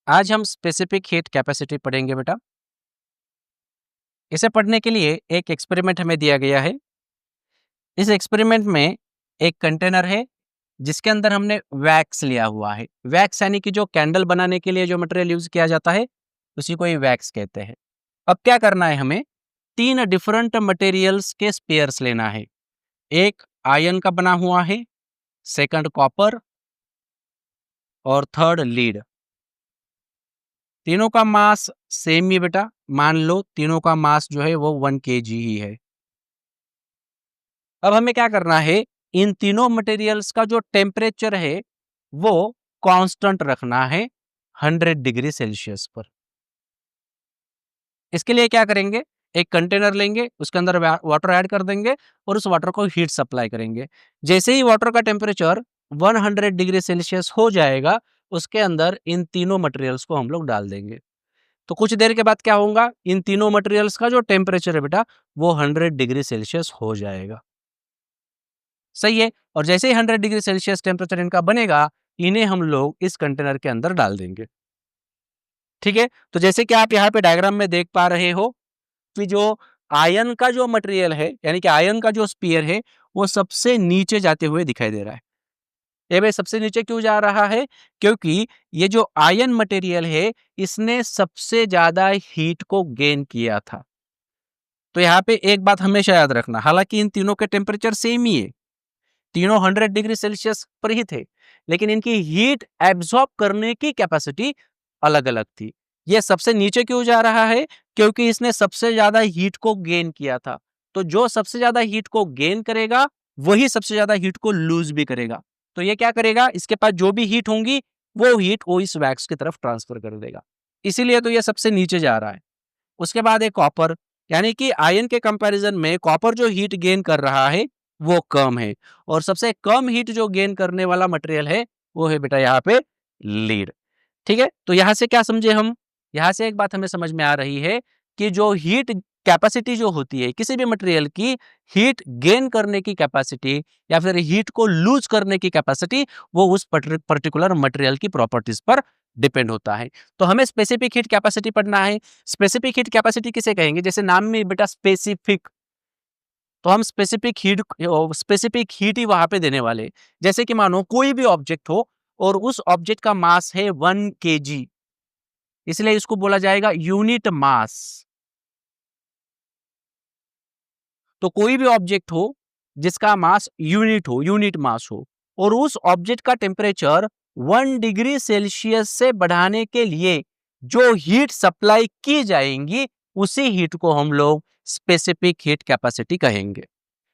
आज हम specific heat capacity पढ़ेंगे बेटा। इसे पढ़ने के लिए एक एक्सपेरिमेंट हमें दिया गया है। इस एक्सपेरिमेंट में एक कंटेनर है जिसके अंदर हमने वैक्स लिया हुआ है। वैक्स यानी कि जो कैंडल बनाने के लिए जो मटेरियल यूज किया जाता है उसी को ही वैक्स कहते हैं। अब क्या करना है, हमें 3 डिफरेंट मटेरियल्स के स्पेयर्स लेना है। एक आयरन का बना हुआ है, सेकंड कॉपर और थर्ड लीड। तीनों का मास सेम ही बेटा, मान लो तीनों का मास जो है वो 1 kg ही है। अब हमें क्या करना है, इन तीनों मटेरियल्स का जो टेम्परेचर है वो कांस्टेंट रखना है 100 डिग्री सेल्सियस पर। इसके लिए क्या करेंगे, एक कंटेनर लेंगे, उसके अंदर वाटर ऐड कर देंगे और उस वाटर को हीट सप्लाई करेंगे। जैसे ही वाटर का टेम्परेचर 100 डिग्री सेल्सियस हो जाएगा, उसके अंदर इन तीनों मटेरियल्स को हम लोग डाल देंगे। तो कुछ देर के बाद क्या होगा, इन तीनों मटेरियल्स का जो टेम्परेचर है बेटा वो 100 डिग्री सेल्सियस हो जाएगा। सही है। और जैसे ही 100 डिग्री सेल्सियस टेम्परेचर इनका बनेगा, इन्हें हम लोग इस कंटेनर के अंदर डाल देंगे। ठीक है। तो जैसे कि आप यहाँ पे डायग्राम में देख पा रहे हो कि जो आयन का जो मटेरियल है, यानी कि आयन का जो स्पीयर है वो सबसे नीचे जाते हुए दिखाई दे रहा है। ये भाई सबसे नीचे क्यों जा रहा है, क्योंकि ये जो आयन मटेरियल है इसने सबसे ज्यादा हीट को गेन किया था। तो यहाँ पे एक बात हमेशा याद रखना, हालांकि इन तीनों के टेम्परेचर सेम ही है, तीनों 100 डिग्री सेल्सियस पर ही थे, लेकिन इनकी हीट एब्जॉर्ब करने की कैपेसिटी अलग अलग थी। ये सबसे नीचे क्यों जा रहा है, क्योंकि इसने सबसे ज्यादा हीट को गेन किया था। तो जो सबसे ज्यादा हीट को गेन करेगा वही सबसे ज्यादा हीट को लूज भी करेगा। तो ये क्या करेगा, इसके पास जो भी हीट होंगी वो हीट वो इस वैक्स की तरफ ट्रांसफर कर देगा, इसीलिए तो ये सबसे नीचे जा रहा है। उसके बाद एक कॉपर, यानी कि आयन के कंपैरिजन में कॉपर जो हीट गेन कर रहा है वो कम है, और सबसे कम हीट जो गेन करने वाला मटेरियल है वो है बेटा यहाँ पे लीड। ठीक है। तो यहां से क्या समझे हम, यहां से एक बात हमें समझ में आ रही है कि जो हीट कैपेसिटी जो होती है किसी भी मटेरियल की, हीट गेन करने की कैपेसिटी या फिर हीट को लूज करने की कैपेसिटी, वो उस पर्टिकुलर मटेरियल की प्रॉपर्टीज पर डिपेंड होता है। तो हमें स्पेसिफिक हीट कैपेसिटी पढ़ना है। स्पेसिफिक हीट कैपेसिटी किसे कहेंगे, जैसे नाम में बेटा स्पेसिफिक, तो हम स्पेसिफिक हीट ही वहां पे देने वाले। जैसे कि मानो कोई भी ऑब्जेक्ट हो और उस ऑब्जेक्ट का मास है 1 kg, इसलिए इसको बोला जाएगा यूनिट मास। तो कोई भी ऑब्जेक्ट हो जिसका मास यूनिट हो, यूनिट मास हो, और उस ऑब्जेक्ट का टेम्परेचर 1 डिग्री सेल्सियस से बढ़ाने के लिए जो हीट सप्लाई की जाएंगी उसी हीट को हम लोग स्पेसिफिक हीट कैपेसिटी कहेंगे।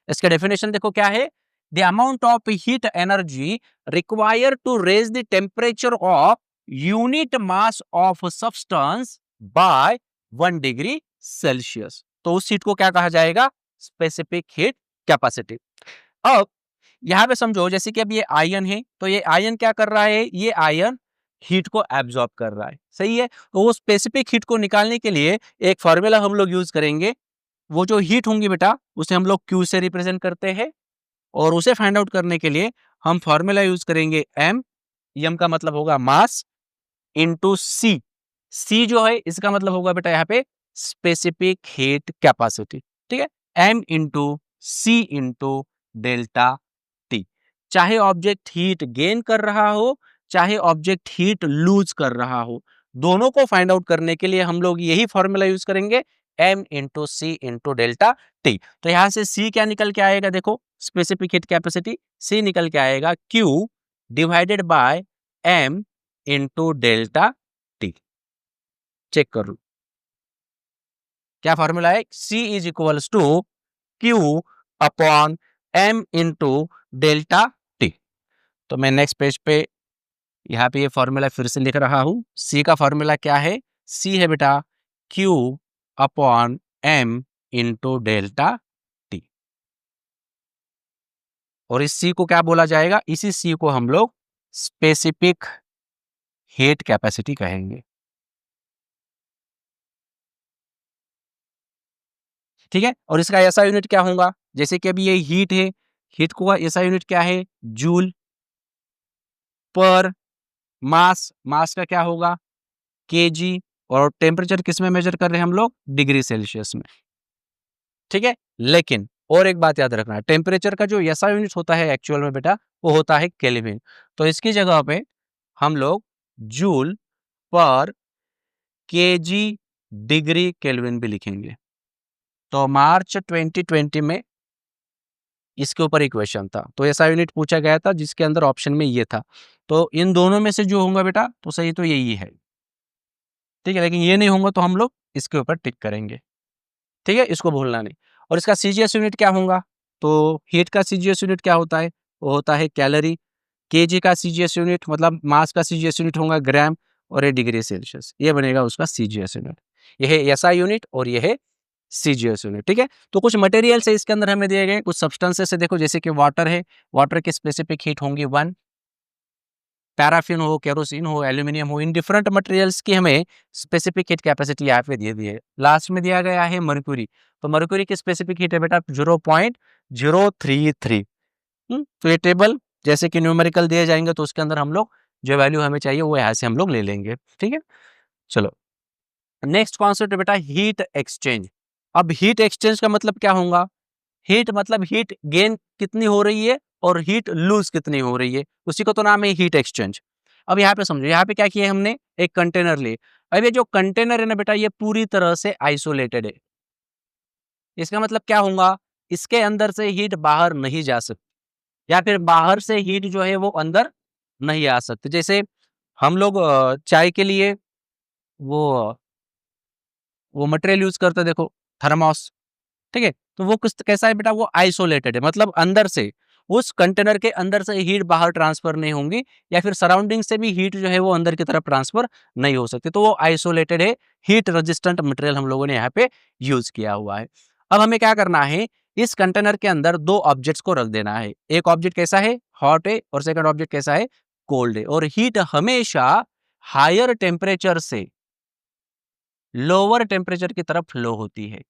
इसका डेफिनेशन देखो क्या है, the amount of heat energy required to raise the temperature of unit mass of substance by 1 degree Celsius. तो उस हीट को क्या कहा जाएगा, स्पेसिफिक हीट कैपेसिटी। अब यहां पे समझो, जैसे कि अब ये आयन है, तो ये आयन क्या कर रहा है, ये आयन हीट को एब्जॉर्ब कर रहा है, सही है। तो वो स्पेसिफिक हीट को निकालने के लिए एक फॉर्मूला हम लोग यूज करेंगे। वो जो हीट होंगी बेटा उसे हम लोग Q से रिप्रेजेंट करते हैं, और उसे फाइंड आउट करने के लिए हम फॉर्मूला यूज करेंगे M। M का मतलब होगा मास इंटू C। C जो है इसका मतलब होगा बेटा यहाँ पे स्पेसिफिक हीट कैपेसिटी। ठीक है, M into C into delta T। चाहे ऑब्जेक्ट हीट गेन कर रहा हो, चाहे ऑब्जेक्ट हीट लूज कर रहा हो, दोनों को फाइंड आउट करने के लिए हम लोग यही फॉर्मूला यूज करेंगे, M into C into delta T. तो यहां से C क्या निकल के आएगा, देखो स्पेसिफिक हीट कैपेसिटी, C निकल के आएगा Q divided by M into delta T. Check कर लो क्या फॉर्मूला है, C is equals to Q upon M into delta T. तो मैं नेक्स्ट पेज पे यहाँ पे ये फॉर्मूला फिर से लिख रहा हूं। C का फॉर्मूला क्या है, C है बेटा Q upon M into delta T. और इस C को क्या बोला जाएगा, इसी C को हम लोग स्पेसिफिक हीट कैपेसिटी कहेंगे। ठीक है। और इसका ऐसा यूनिट क्या होगा, जैसे कि अभी ये हीट है, हीट को ऐसा यूनिट क्या है, जूल पर मास। मास का क्या होगा, केजी, और टेम्परेचर किस में मेजर कर रहे हैं हम लोग? डिग्री सेल्सियस में, ठीक है। लेकिन और एक बात याद रखना, टेम्परेचर का जो एसआई यूनिट होता है एक्चुअल में बेटा, वो होता है केल्विन। तो इसकी जगह पे हम लोग जूल पर केजी डिग्री केल्विन भी लिखेंगे। तो मार्च 2020 में इसके ऊपर एक क्वेश्चन था, तो ऐसा यूनिट पूछा गया था जिसके अंदर ऑप्शन में ये था। तो इन दोनों में से जो होगा बेटा, तो सही तो यही है, ठीक है। लेकिन ये नहीं होगा तो हम लोग इसके ऊपर टिक करेंगे, ठीक है, इसको भूलना नहीं। और इसका सीजीएस यूनिट क्या होगा? तो हीट का सीजीएस यूनिट क्या होता है? वो होता है कैलोरी। केजी का सीजीएस यूनिट मतलब मास का सीजीएस यूनिट होगा ग्राम, और ये डिग्री सेल्सियस, ये बनेगा उसका सीजीएस यूनिट। ये है एसआई यूनिट और ये है सीजीएस यूनिट, ठीक है। तो कुछ मटेरियल से इसके अंदर हमें दिए गए, कुछ सब्सटेंसेस से देखो, जैसे कि वाटर है, वाटर की स्पेसिफिक हीट होंगी 1, पैराफिन हो, केरोसिन हो, एल्यूमिनियम हो, इन डिफरेंट मटेरियल्स की हमें स्पेसिफिक हीट कैपेसिटी यहाँ पे दे दी है। लास्ट में दिया गया है मर्क्यूरी, तो मर्क्यूरी की स्पेसिफिक हीट है बेटा 0.033। तो ये टेबल जैसे कि न्यूमेरिकल दिए जाएंगे तो उसके अंदर हम लोग जो वैल्यू हमें चाहिए वो यहाँ से हम लोग ले लेंगे, ठीक है। चलो, नेक्स्ट कॉन्सेप्ट है बेटा हीट एक्सचेंज। अब हीट एक्सचेंज का मतलब क्या होगा? हीट मतलब हीट गेन कितनी हो रही है और हीट लूज कितनी हो रही है, उसी को तो नाम है हीट एक्सचेंज। अब यहाँ पे समझो, यहाँ पे क्या किया है हमने, एक कंटेनर ले। अब ये जो कंटेनर है ना बेटा, ये पूरी तरह से आइसोलेटेड है। इसका मतलब क्या होगा? इसके अंदर से हीट बाहर नहीं जा सकती, या फिर बाहर से हीट जो है वो अंदर नहीं आ सकती। जैसे हम लोग चाय के लिए वो वो मटेरियल यूज करते हैं, देखो, थर्मोस, ठीक है। तो वो किस कैसा है बेटा? वो आइसोलेटेड है, मतलब अंदर से, उस कंटेनर के अंदर से हीट बाहर ट्रांसफर नहीं होंगी, या फिर सराउंडिंग से भी हीट जो है वो अंदर की तरफ ट्रांसफर नहीं हो सकती। तो वो आइसोलेटेड है, हीट रेजिस्टेंट मटेरियल हम लोगों ने यहाँ पे यूज किया हुआ है। अब हमें क्या करना है, इस कंटेनर के अंदर दो ऑब्जेक्ट्स को रख देना है। एक ऑब्जेक्ट कैसा है? हॉट है, और सेकंड ऑब्जेक्ट कैसा है? कोल्ड है। और हीट हमेशा हायर टेम्परेचर से लोअर टेम्परेचर की तरफ फ्लो होती है।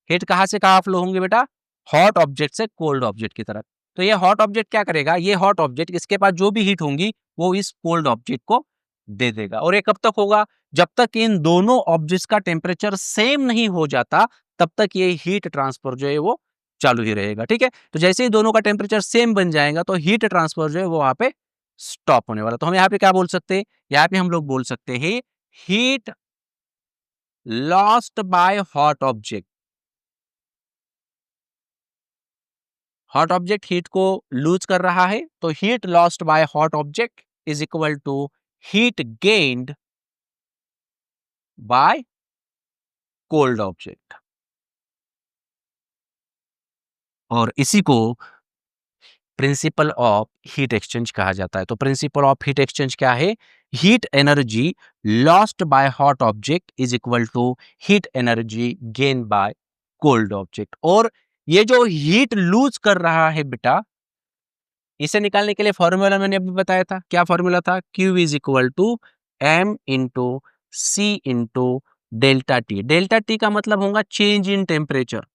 हीट कहाँ से कहाँ फ्लो होंगे बेटा? हॉट ऑब्जेक्ट से कोल्ड ऑब्जेक्ट की तरफ। तो ये हॉट ऑब्जेक्ट क्या करेगा? ये हॉट ऑब्जेक्ट, इसके पास जो भी हीट होंगी वो इस कोल्ड ऑब्जेक्ट को दे देगा। और ये कब तक होगा? जब तक इन दोनों ऑब्जेक्ट्स का टेम्परेचर सेम नहीं हो जाता, तब तक ये हीट ट्रांसफर जो है वो चालू ही रहेगा, ठीक है। तो जैसे ही दोनों का टेम्परेचर सेम बन जाएगा तो हीट ट्रांसफर जो है वो वहां पे स्टॉप होने वाला। तो हम यहाँ पे क्या बोल सकते हैं? यहाँ पे हम लोग बोल सकते हैं heat lost by hot object. Hot object heat को लूज कर रहा है, तो heat lost by hot object is equal to heat gained by cold object. और इसी को प्रिंसिपल ऑफ हीट एक्सचेंज कहा जाता है। तो प्रिंसिपल ऑफ हीट एक्सचेंज क्या है? Heat energy lost by hot object is equal to heat energy gain by cold object. और ये जो हीट लूज कर रहा है बेटा, इसे निकालने के लिए फॉर्मूला मैंने अभी बताया था, क्या फॉर्मूला था? Q is equal to M into C into delta T. Delta T का मतलब होगा change in temperature,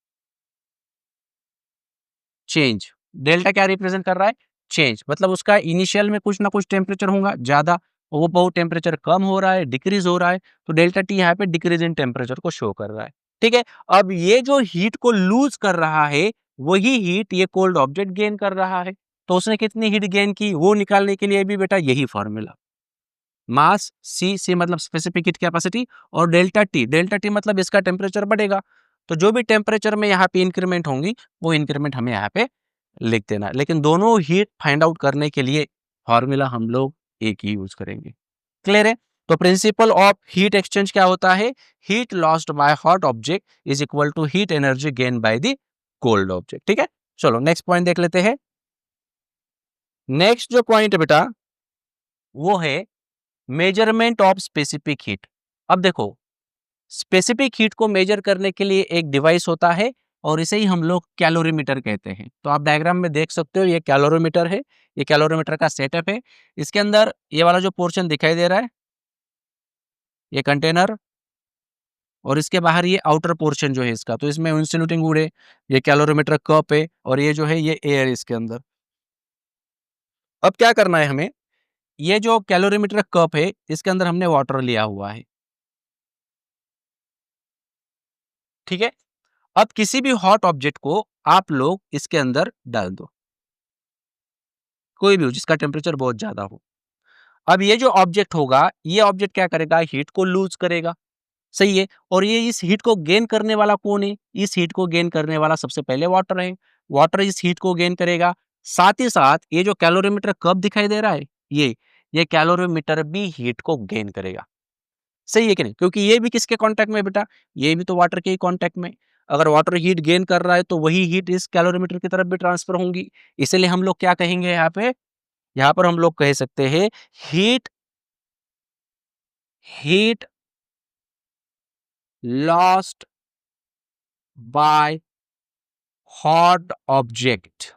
change. Delta क्या रिप्रेजेंट कर रहा है? चेंज। मतलब उसका इनिशियल में कुछ ना कुछ टेम्परेचर होगा ज्यादा, और वो बहुत टेम्परेचर कम हो रहा है, डिक्रीज हो रहा है, तो डेल्टा टी यहाँ पे डिक्रीज इन टेम्परेचर को शो कर रहा है, ठीक है। अब ये जो हीट को लूज कर रहा है, वही हीट ये कोल्ड ऑब्जेक्ट गेन कर रहा है। तो उसने कितनी हीट गेन की वो निकालने के लिए भी बेटा यही फॉर्मूला, मास सी, सी मतलब स्पेसिफिक हीट कैपेसिटी, और डेल्टा टी, डेल्टा टी मतलब इसका टेम्परेचर बढ़ेगा। तो जो भी टेम्परेचर में यहाँ पे इंक्रीमेंट होंगी, वो इंक्रीमेंट हमें यहाँ पे लिख देना। लेकिन दोनों हीट फाइंड आउट करने के लिए फॉर्मूला हम लोग एक ही यूज करेंगे, क्लियर है। तो प्रिंसिपल ऑफ हीट एक्सचेंज क्या होता है? Heat lost by hot object is equal to heat energy gain by the cold object, ठीक है। चलो नेक्स्ट पॉइंट देख लेते हैं। नेक्स्ट जो पॉइंट है बेटा, वो है मेजरमेंट ऑफ स्पेसिफिक हीट। अब देखो, स्पेसिफिक हीट को मेजर करने के लिए एक डिवाइस होता है, और इसे ही हम लोग कैलोरीमीटर कहते हैं। तो आप डायग्राम में देख सकते हो, ये कैलोरीमीटर है, ये कैलोरीमीटर का सेटअप है। इसके अंदर ये वाला जो पोर्शन दिखाई दे रहा है, ये कंटेनर, और इसके बाहर ये आउटर पोर्शन जो है इसका, तो इसमें इंसुलेटिंग वुड है, ये कैलोरीमीटर कप है, और ये जो है ये एयर इसके अंदर। अब क्या करना है हमें, ये जो कैलोरीमीटर कप है, इसके अंदर हमने वाटर लिया हुआ है। ठीक है? अब किसी भी हॉट ऑब्जेक्ट को आप लोग इसके अंदर डाल दो। कोई भी हो जिसका टेम्परेचर बहुत ज़्यादा हो। अब ये जो ऑब्जेक्ट होगा, ये ऑब्जेक्ट क्या करेगा? हीट को लूज़ करेगा। सही है? और ये इस हीट को गेन करने वाला कौन है? इस हीट को गेन करने वाला सबसे पहले वाटर है। वाटर इस हीट को गेन करेगा। साथ ही साथ ये जो कैलोरीमीटर कप दिखाई दे रहा है, ये कैलोरीमीटर भी हीट को गेन करेगा। सही है कि नहीं? क्योंकि ये भी किसके कॉन्टैक्ट में है बेटा? ये भी तो वाटर के ही कॉन्टैक्ट में। अगर वाटर हीट गेन कर रहा है तो वही हीट इस कैलोरीमीटर की तरफ भी ट्रांसफर होंगी। इसीलिए हम लोग क्या कहेंगे यहाँ पे? यहाँ पर हम लोग कह सकते हैं heat heat lost by hot object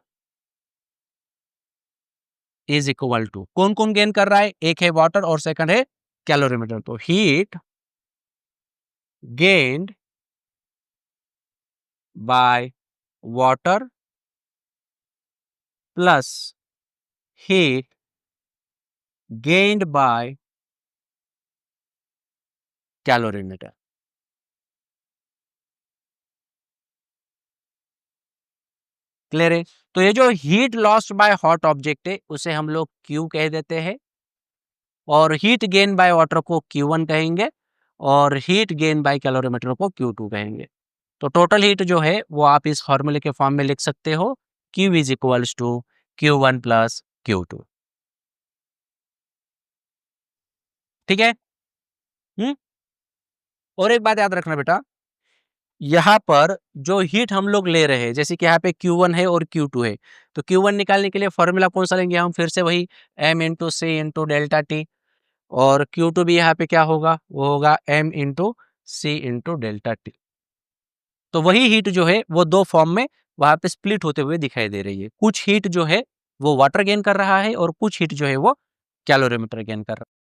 is equal to कौन कौन गेन कर रहा है? एक है वाटर और सेकंड है कैलोरीमीटर। तो heat gained by water plus heat gained bye calorimeter. Clear है? तो ये जो heat lost by hot object है उसे हम लोग Q कह देते हैं और हीट गेन बाय वाटर को Q1 कहेंगे और हीट गेन बाय कैलोरीमीटर को Q2 कहेंगे। तो टोटल हीट जो है वो आप इस फॉर्मूले के फॉर्म में लिख सकते हो Q is equals to Q1 plus Q2। ठीक है? हम्म। और एक बात याद रखना बेटा, यहाँ पर जो हीट हम लोग ले रहे हैं जैसे कि यहाँ पे Q1 है और Q2 है, तो Q1 निकालने के लिए फॉर्मूला कौन सा लेंगे हम? फिर से वही m into C into delta T और Q2 भी यहाँ पे क्या होगा? वो होगा m into C into delta T. तो वही हीट जो है वो दो फॉर्म में वहां पे स्प्लिट होते हुए दिखाई दे रही है। कुछ हीट जो है वो वाटर गेन कर रहा है और कुछ हीट जो है वो कैलोरीमीटर गेन कर रहा है।